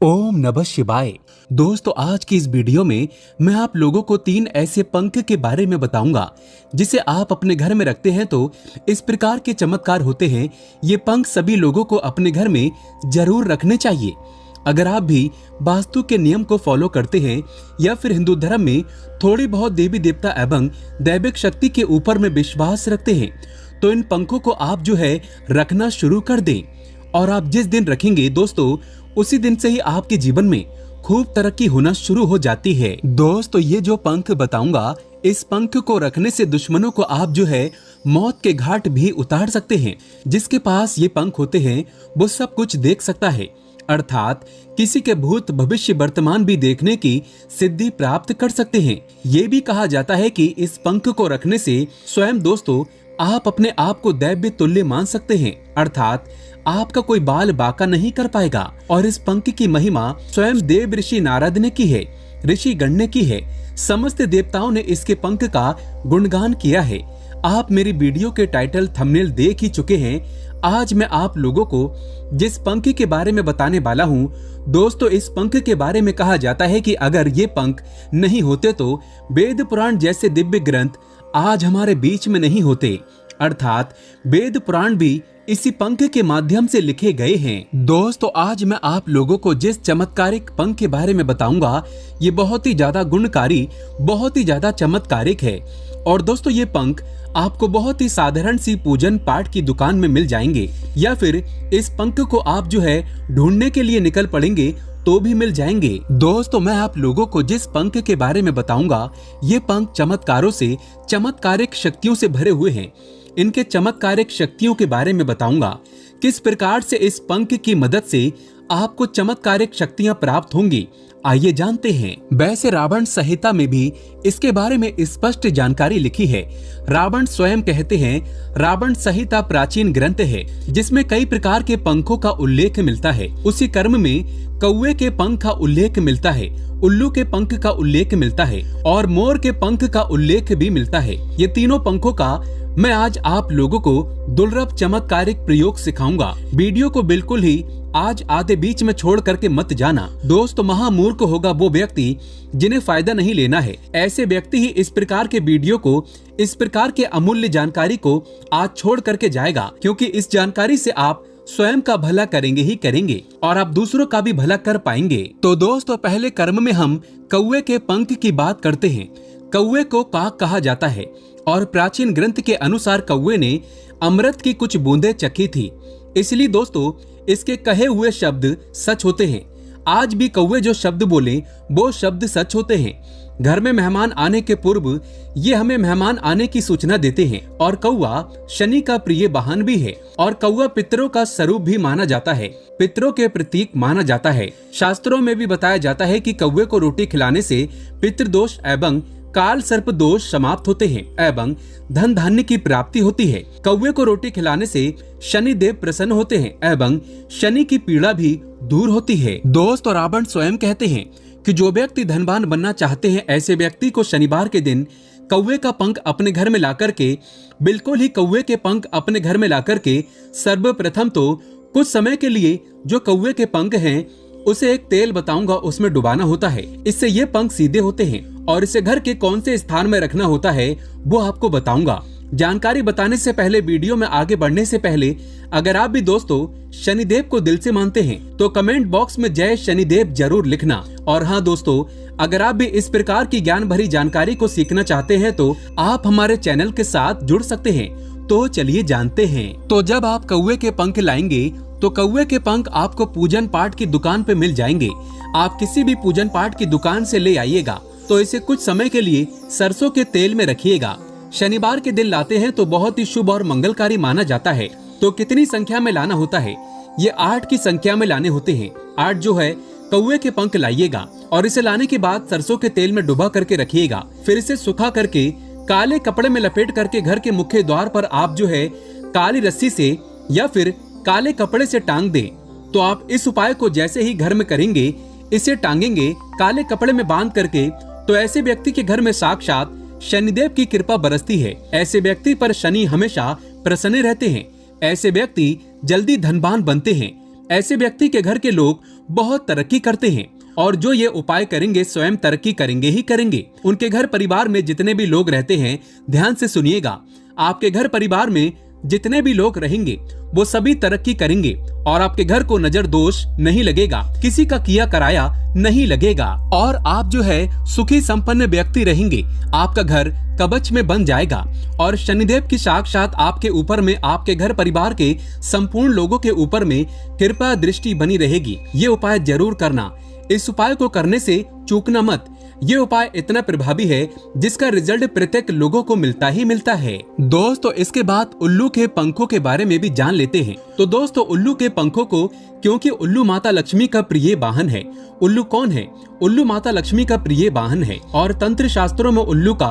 ओम नमः शिवाय। दोस्तों, आज की इस वीडियो में मैं आप लोगों को 3 ऐसे पंख के बारे में बताऊंगा जिसे आप अपने घर में रखते हैं तो इस प्रकार के चमत्कार होते हैं। ये पंख सभी लोगों को अपने घर में जरूर रखने चाहिए। अगर आप भी वास्तु के नियम को फॉलो करते हैं या फिर हिंदू धर्म में थोड़ी बहुत देवी देवता एवं दैविक शक्ति के ऊपर में विश्वास रखते हैं तो इन पंखों को आप रखना शुरू कर दें। और आप जिस दिन रखेंगे दोस्तों, उसी दिन से ही आपके जीवन में खूब तरक्की होना शुरू हो जाती है। दोस्तों, ये जो पंख बताऊंगा, इस पंख को रखने से दुश्मनों को आप मौत के घाट भी उतार सकते हैं। जिसके पास ये पंख होते हैं वो सब कुछ देख सकता है, अर्थात किसी के भूत भविष्य वर्तमान भी देखने की सिद्धि प्राप्त कर सकते हैं। ये भी कहा जाता है कि इस पंख को रखने से स्वयं दोस्तों आप अपने आप को दैव्य तुल्य मान सकते हैं, अर्थात आपका कोई बाल बाका नहीं कर पाएगा। और इस पंख की महिमा स्वयं देव ऋषि नारद ने की है, ऋषि गण ने की है। समस्त देवताओं ने इसके पंख का गुणगान किया है। आप मेरी वीडियो के टाइटल थंबनेल देख ही चुके हैं। आज मैं आप लोगों को जिस पंख के बारे में बताने वाला हूँ दोस्तों, इस पंख के बारे में कहा जाता है कि अगर ये पंख नहीं होते तो वेद पुराण जैसे दिव्य ग्रंथ आज हमारे बीच में नहीं होते, अर्थात वेद पुराण भी इसी पंख के माध्यम से लिखे गए हैं। दोस्तों, आज मैं आप लोगों को जिस चमत्कारिक पंख के बारे में बताऊंगा, ये बहुत ही ज्यादा गुणकारी, बहुत ही ज्यादा चमत्कारिक है। और दोस्तों, ये पंख आपको बहुत ही साधारण सी पूजन पाठ की दुकान में मिल जाएंगे, या फिर इस पंख को आप ढूंढने के लिए निकल पड़ेंगे तो भी मिल जाएंगे। दोस्तों, मैं आप लोगों को जिस पंख के बारे में बताऊंगा, ये पंख चमत्कारों से, चमत्कारिक शक्तियों से भरे हुए हैं। इनके चमत्कारिक शक्तियों के बारे में बताऊंगा, किस प्रकार से इस पंख की मदद से आपको चमत्कारिक शक्तियां प्राप्त होंगी। आइए जानते हैं। वैसे रावण संहिता में भी इसके बारे में स्पष्ट जानकारी लिखी है। रावण स्वयं कहते हैं, रावण संहिता प्राचीन ग्रंथ है जिसमें कई प्रकार के पंखों का उल्लेख मिलता है। उसी क्रम में कौवे के पंख का उल्लेख मिलता है, उल्लू के पंख का उल्लेख मिलता है और मोर के पंख का उल्लेख भी मिलता है। ये तीनों पंखों का मैं आज आप लोगों को दुर्लभ चमत्कारिक प्रयोग सिखाऊंगा। वीडियो को बिल्कुल ही आज आधे बीच में छोड़ करके मत जाना। दोस्तों, महामूर्ख होगा वो व्यक्ति जिन्हें फायदा नहीं लेना है। ऐसे व्यक्ति ही इस प्रकार के वीडियो को, इस प्रकार के अमूल्य जानकारी को आज छोड़ करके जाएगा, क्योंकि इस जानकारी से आप स्वयं का भला करेंगे ही करेंगे और आप दूसरों का भी भला कर पाएंगे। तो दोस्तों, पहले कर्म में हम कौवे के पंख की बात करते हैं। कौवे को काक कहा जाता है और प्राचीन ग्रंथ के अनुसार कौवे ने अमृत की कुछ बूंदें चखी थी, इसलिए दोस्तों इसके कहे हुए शब्द सच होते हैं। आज भी कौवे जो शब्द बोले वो शब्द सच होते हैं। घर में मेहमान आने के पूर्व ये हमें मेहमान आने की सूचना देते हैं। और कौवा शनि का प्रिय वाहन भी है और कौवा पितरों का स्वरूप भी माना जाता है, पितरों के प्रतीक माना जाता है। शास्त्रों में भी बताया जाता है कि कौवे को रोटी खिलाने से पितृदोष एवं काल सर्प दोष समाप्त होते हैं एवं धन धान्य की प्राप्ति होती है। कौवे को रोटी खिलाने से शनि देव प्रसन्न होते हैं एवं शनि की पीड़ा भी दूर होती है। दोस्तों, रावण स्वयं कहते हैं कि जो व्यक्ति धनवान बनना चाहते हैं, ऐसे व्यक्ति को शनिवार के दिन कौवे का पंख अपने घर में लाकर के, बिल्कुल ही कौवे के पंख अपने घर में लाकर के, सर्वप्रथम तो कुछ समय के लिए जो कौवे के पंख हैं उसे एक तेल बताऊंगा उसमें डुबाना होता है। इससे ये पंख सीधे होते हैं और इसे घर के कौन से स्थान में रखना होता है वो आपको बताऊंगा। जानकारी बताने से पहले, वीडियो में आगे बढ़ने से पहले, अगर आप भी दोस्तों शनिदेव को दिल से मानते हैं तो कमेंट बॉक्स में जय शनिदेव जरूर लिखना। और हाँ दोस्तों, अगर आप भी इस प्रकार की ज्ञान भरी जानकारी को सीखना चाहते हैं तो आप हमारे चैनल के साथ जुड़ सकते हैं। तो चलिए जानते हैं। तो जब आप कौवे के पंख लाएंगे तो कौवे के पंख आपको पूजन पाठ की दुकान पे मिल जाएंगे। आप किसी भी पूजन पाठ की दुकान से ले आइएगा तो इसे कुछ समय के लिए सरसों के तेल में रखिएगा। शनिवार के दिन लाते हैं तो बहुत ही शुभ और मंगलकारी माना जाता है। तो कितनी संख्या में लाना होता है? ये 8 की संख्या में लाने होते हैं। 8 कौवे के पंख लाइएगा और इसे लाने के बाद सरसों के तेल में डुबा करके रखिएगा। फिर इसे सुखा करके काले कपड़े में लपेट करके घर के मुख्य द्वार पर आप काली रस्सी से या फिर काले कपड़े से टांग दें। तो आप इस उपाय को जैसे ही घर में करेंगे, इसे टांगेंगे काले कपड़े में बांध करके, तो ऐसे व्यक्ति के घर में साक्षात शनिदेव की कृपा बरसती है। ऐसे व्यक्ति पर शनि हमेशा प्रसन्न रहते हैं। ऐसे व्यक्ति जल्दी धनवान बनते हैं। ऐसे व्यक्ति के घर के लोग बहुत तरक्की करते हैं और जो ये उपाय करेंगे स्वयं तरक्की करेंगे ही करेंगे। उनके घर परिवार में जितने भी लोग रहते हैं, ध्यान से सुनिएगा, आपके घर परिवार में जितने भी लोग रहेंगे वो सभी तरक्की करेंगे और आपके घर को नजर दोष नहीं लगेगा, किसी का किया कराया नहीं लगेगा और आप जो है सुखी संपन्न व्यक्ति रहेंगे। आपका घर कवच में बन जाएगा और शनिदेव की साक्षात आपके ऊपर में, आपके घर परिवार के संपूर्ण लोगों के ऊपर में कृपा दृष्टि बनी रहेगी। ये उपाय जरूर करना। इस उपाय को करने से चूकना मत। ये उपाय इतना प्रभावी है जिसका रिजल्ट प्रत्येक लोगों को मिलता ही मिलता है। दोस्तों इसके बाद उल्लू के पंखों के बारे में भी जान लेते हैं। तो दोस्तों उल्लू के पंखों को, क्योंकि उल्लू माता लक्ष्मी का प्रिय वाहन है। उल्लू कौन है? उल्लू माता लक्ष्मी का प्रिय वाहन है और तंत्र शास्त्रों में उल्लू का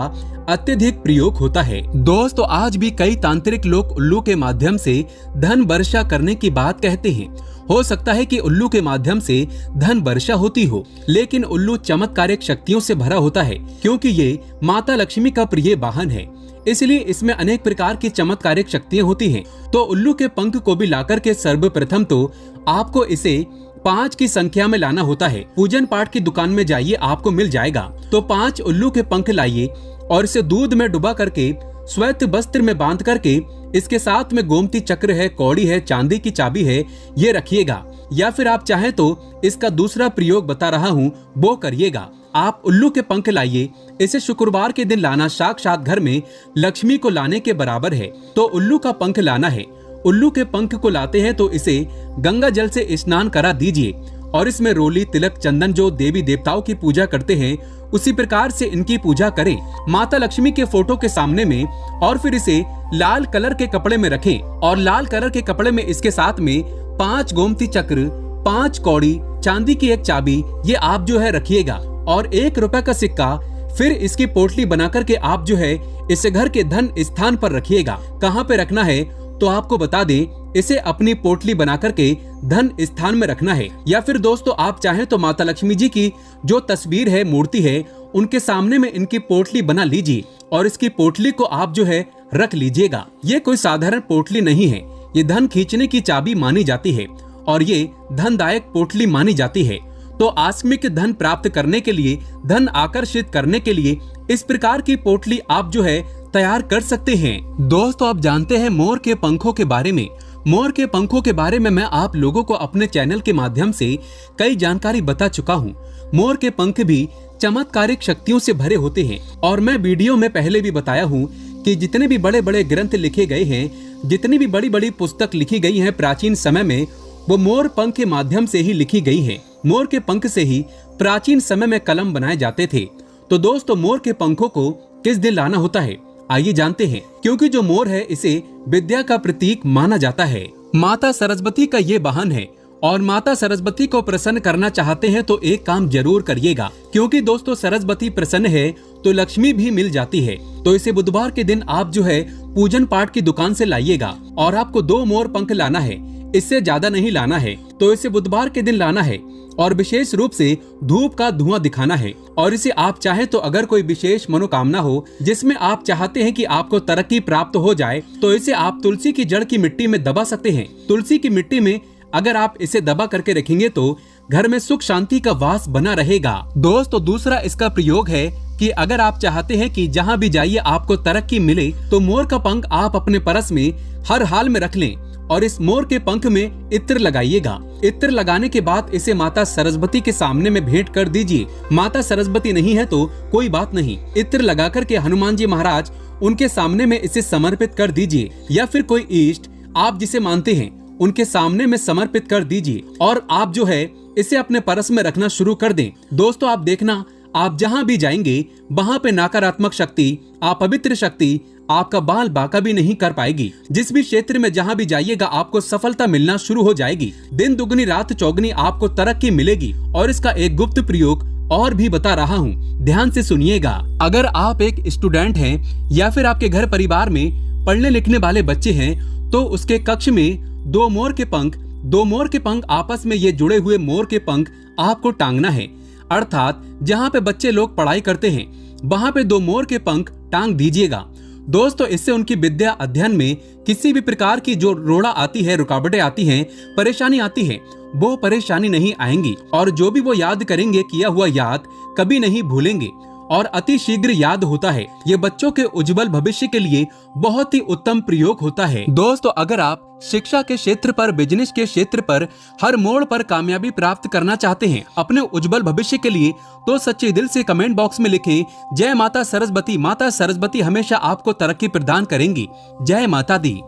अत्यधिक प्रयोग होता है। दोस्तों आज भी कई तांत्रिक लोग उल्लू के माध्यम से धन वर्षा करने की बात कहते हैं। हो सकता है कि उल्लू के माध्यम से धन वर्षा होती हो, लेकिन उल्लू चमत्कारिक शक्तियों से भरा होता है क्योंकि ये माता लक्ष्मी का प्रिय वाहन है, इसलिए इसमें अनेक प्रकार की चमत्कारिक शक्तियां होती हैं। तो उल्लू के पंख को भी लाकर के सर्वप्रथम तो आपको इसे 5 की संख्या में लाना होता है। पूजन पाठ की दुकान में जाइए, आपको मिल जाएगा। तो 5 उल्लू के पंख लाइए और इसे दूध में डुबा करके श्वेत वस्त्र में बांध करके इसके साथ में गोमती चक्र है, कौड़ी है, चांदी की चाबी है, ये रखिएगा। या फिर आप चाहें तो इसका दूसरा प्रयोग बता रहा हूँ वो करिएगा। आप उल्लू के पंख लाइए, इसे शुक्रवार के दिन लाना साक्षात घर में लक्ष्मी को लाने के बराबर है। तो उल्लू का पंख लाना है। उल्लू के पंख को लाते हैं तो इसे गंगा जल से स्नान करा दीजिए और इसमें रोली, तिलक, चंदन जो देवी देवताओं की पूजा करते हैं उसी प्रकार से इनकी पूजा करें माता लक्ष्मी के फोटो के सामने में, और फिर इसे लाल कलर के कपड़े में रखें और लाल कलर के कपड़े में इसके साथ में 5 गोमती चक्र, 5 कौड़ी, चांदी की 1 चाबी, ये आप जो है रखिएगा और 1 रुपए का सिक्का। फिर इसकी पोटली बना करके आप जो है इसे घर के धन स्थान पर रखिएगा। कहाँ पे रखना है तो आपको बता दें, इसे अपनी पोटली बना करके धन स्थान में रखना है। या फिर दोस्तों आप चाहें तो माता लक्ष्मी जी की जो तस्वीर है, मूर्ति है, उनके सामने में इनकी पोटली बना लीजिए और इसकी पोटली को आप जो है रख लीजिएगा। ये कोई साधारण पोटली नहीं है, ये धन खींचने की चाबी मानी जाती है और ये धनदायक पोटली मानी जाती है। तो आकस्मिक धन प्राप्त करने के लिए, धन आकर्षित करने के लिए इस प्रकार की पोटली आप जो है तैयार कर सकते हैं। दोस्तों आप जानते हैं मोर के पंखों के बारे में। मोर के पंखों के बारे में मैं आप लोगों को अपने चैनल के माध्यम से कई जानकारी बता चुका हूँ। मोर के पंख भी चमत्कारिक शक्तियों से भरे होते हैं और मैं वीडियो में पहले भी बताया हूँ कि जितने भी बड़े बड़े ग्रंथ लिखे गए हैं, जितनी भी बड़ी बड़ी पुस्तक लिखी गई है प्राचीन समय में, वो मोर पंख के माध्यम से ही लिखी गई है। मोर के पंख से ही प्राचीन समय में कलम बनाए जाते थे। तो दोस्तों मोर के पंखों को किस दिन लाना होता है आइए जानते हैं, क्योंकि जो मोर है इसे विद्या का प्रतीक माना जाता है। माता सरस्वती का ये वाहन है और माता सरस्वती को प्रसन्न करना चाहते हैं तो एक काम जरूर करिएगा, क्योंकि दोस्तों सरस्वती प्रसन्न है तो लक्ष्मी भी मिल जाती है। तो इसे बुधवार के दिन आप जो है पूजन पाठ की दुकान से लाइएगा और आपको 2 मोर पंख लाना है, इससे ज्यादा नहीं लाना है। तो इसे बुधवार के दिन लाना है और विशेष रूप से धूप का धुआं दिखाना है। और इसे आप चाहे तो अगर कोई विशेष मनोकामना हो जिसमें आप चाहते हैं कि आपको तरक्की प्राप्त हो जाए, तो इसे आप तुलसी की जड़ की मिट्टी में दबा सकते हैं। तुलसी की मिट्टी में अगर आप इसे दबा करके रखेंगे तो घर में सुख शांति का वास बना रहेगा। दोस्तों दूसरा इसका प्रयोग है कि अगर आप चाहते हैं कि जहाँ भी जाइए आपको तरक्की मिले, तो मोर का पंख आप अपने परस में हर हाल में रख लें और इस मोर के पंख में इत्र लगाइएगा। इत्र लगाने के बाद इसे माता सरस्वती के सामने में भेंट कर दीजिए। माता सरस्वती नहीं है तो कोई बात नहीं, इत्र लगा करके हनुमान जी महाराज उनके सामने में इसे समर्पित कर दीजिए, या फिर कोई इष्ट आप जिसे मानते हैं उनके सामने में समर्पित कर दीजिए और आप जो है इसे अपने परस में रखना शुरू कर दें। दोस्तों आप देखना, आप जहाँ भी जाएंगे वहाँ पे नकारात्मक शक्ति, अपवित्र शक्ति आपका बाल बाका भी नहीं कर पाएगी। जिस भी क्षेत्र में जहाँ भी जाइएगा आपको सफलता मिलना शुरू हो जाएगी। दिन दुगनी रात चौगनी आपको तरक्की मिलेगी। और इसका एक गुप्त प्रयोग और भी बता रहा हूँ, ध्यान से सुनिएगा। अगर आप एक स्टूडेंट हैं या फिर आपके घर परिवार में पढ़ने लिखने वाले बच्चे हैं, तो उसके कक्ष में 2 मोर के पंख आपस में ये जुड़े हुए मोर के पंख आपको टांगना है। अर्थात जहाँ पे बच्चे लोग पढ़ाई करते हैं वहाँ पे 2 मोर के पंख टांग दीजिएगा। दोस्तों इससे उनकी विद्या अध्ययन में किसी भी प्रकार की जो रोड़ा आती है, रुकावटें आती हैं, परेशानी आती है, वो परेशानी नहीं आएंगी और जो भी वो याद करेंगे किया हुआ याद कभी नहीं भूलेंगे और अति शीघ्र याद होता है। ये बच्चों के उज्जवल भविष्य के लिए बहुत ही उत्तम प्रयोग होता है। दोस्तों अगर आप शिक्षा के क्षेत्र पर, बिजनेस के क्षेत्र पर, हर मोड़ पर कामयाबी प्राप्त करना चाहते हैं अपने उज्जवल भविष्य के लिए, तो सच्चे दिल से कमेंट बॉक्स में लिखें जय माता सरस्वती। माता सरस्वती हमेशा आपको तरक्की प्रदान करेंगी। जय माता दी।